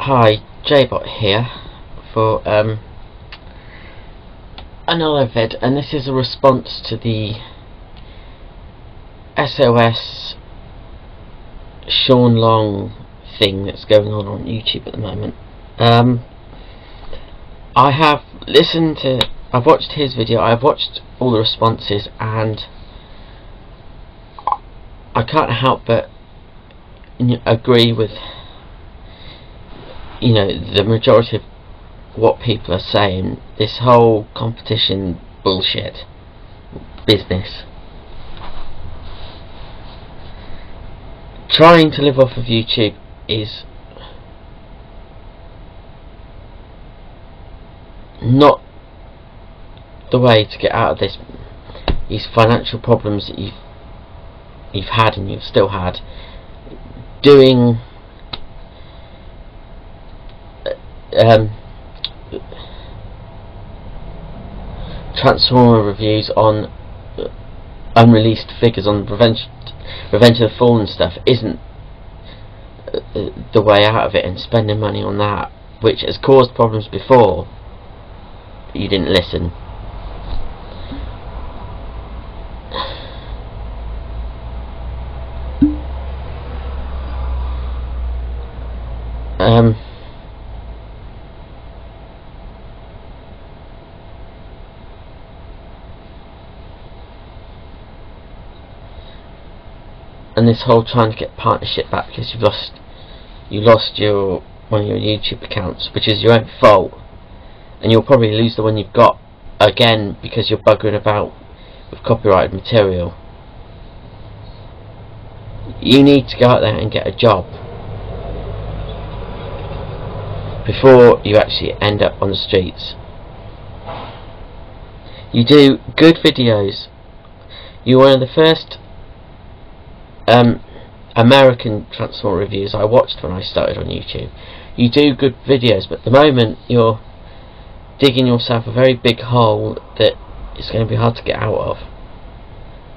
Hi, JBot here for another vid, and this is a response to the SOS Sean Long thing that's going on YouTube at the moment. I have I've watched his video, I've watched all the responses, and I can't help but agree with the majority of what people are saying. This whole competition bullshit business, trying to live off of YouTube is not the way to get out of these financial problems that you've had and you've still had. Doing Transformer reviews on unreleased figures on Revenge of the Fallen stuff isn't the way out of it, and spending money on that, which has caused problems before, but you didn't listen. And this whole trying to get partnership back because you lost one of your YouTube accounts, which is your own fault, and you'll probably lose the one you've got again because you're buggering about with copyrighted material. You need to go out there and get a job before you actually end up on the streets. You do good videos. You're one of the first American Transformer reviews I watched when I started on YouTube. You do good videos, but at the moment you're digging yourself a very big hole that is going to be hard to get out of.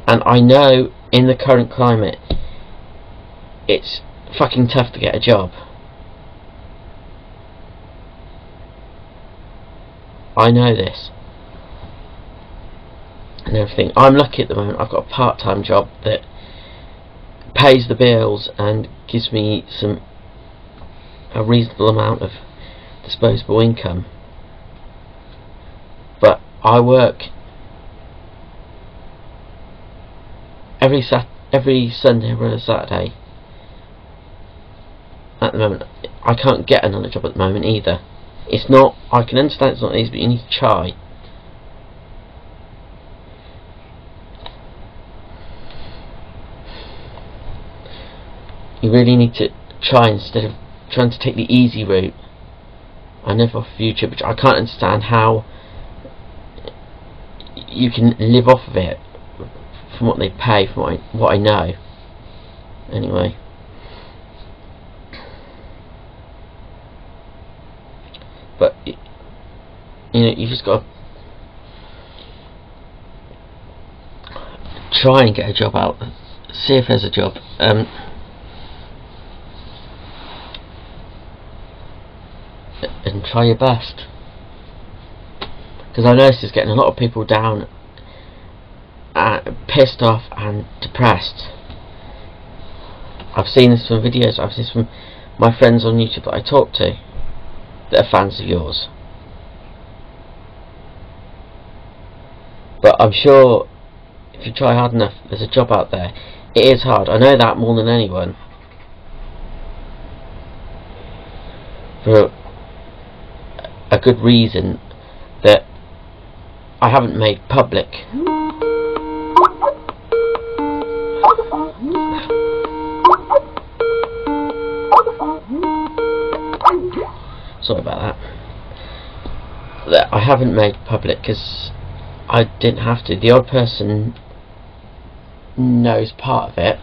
And I know in the current climate it's fucking tough to get a job. I know this and everything. I'm lucky at the moment. I've got a part-time job that pays the bills and gives me a reasonable amount of disposable income. But I work every Sunday, every Saturday. At the moment, I can't get another job at the moment either. It's not. I can understand it's not easy, but you need to try. You really need to try instead of trying to take the easy route. I live off of YouTube, which I can't understand how you can live off of it from what they pay, from what I know. Anyway, but you just got to try and get a job out. See if there's a job. And try your best, because I noticed it's getting a lot of people down, pissed off and depressed. I've seen this from videos, I've seen this from my friends on YouTube that I talk to that are fans of yours. But I'm sure if you try hard enough, there's a job out there. It is hard, I know that more than anyone. For a good reason that I haven't made public. Sorry about that I haven't made public because I didn't have to. The odd person knows part of it,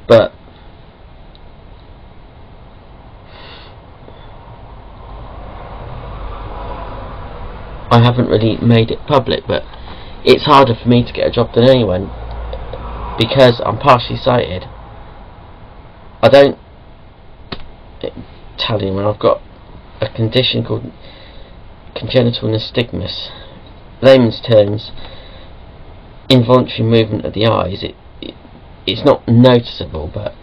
but I haven't really made it public. But it's harder for me to get a job than anyone because I'm partially sighted. I don't telling when I've got a condition called congenital nystagmus. Layman's terms, involuntary movement of the eyes. It's not noticeable, but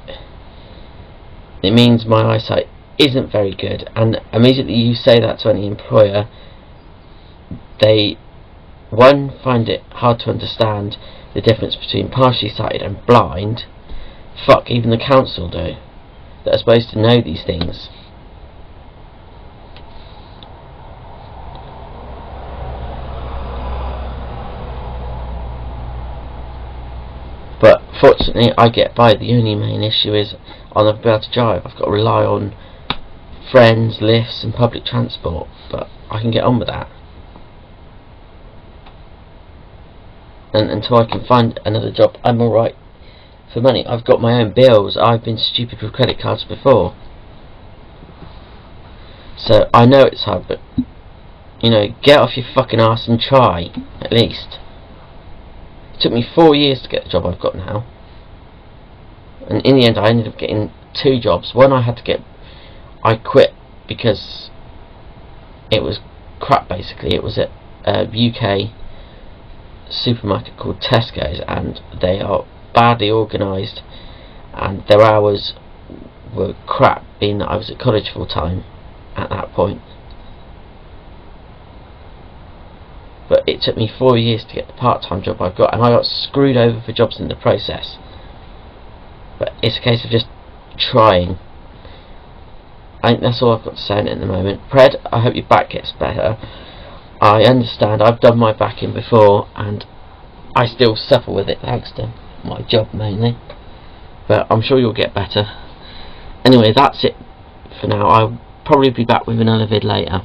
it means my eyesight isn't very good, and immediately you say that to any employer, they find it hard to understand the difference between partially sighted and blind. Fuck, even the council do, that are supposed to know these things. But fortunately I get by. The only main issue is I'll never be able to drive. I've got to rely on friends, lifts and public transport, but I can get on with that. And until I can find another job, I'm alright for money. I've got my own bills. I've been stupid with credit cards before, so I know it's hard, but you know, get off your fucking arse and try, at least. It took me 4 years to get the job I've got now, and in the end I ended up getting 2 jobs. One I quit because it was crap basically. It was at a UK supermarket called Tesco's, and they are badly organised and their hours were crap, being that I was at college full time at that point. But it took me 4 years to get the part-time job I've got, and I got screwed over for jobs in the process. But it's a case of just trying. I think that's all I've got to say on it at the moment. Pred, I hope your back gets better. I understand, I've done my back in before and I still suffer with it thanks to my job mainly, but I'm sure you'll get better. Anyway, that's it for now. I'll probably be back with another vid later.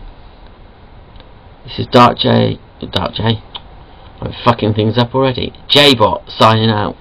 This is Dark J. I'm fucking things up already. J-Bot signing out.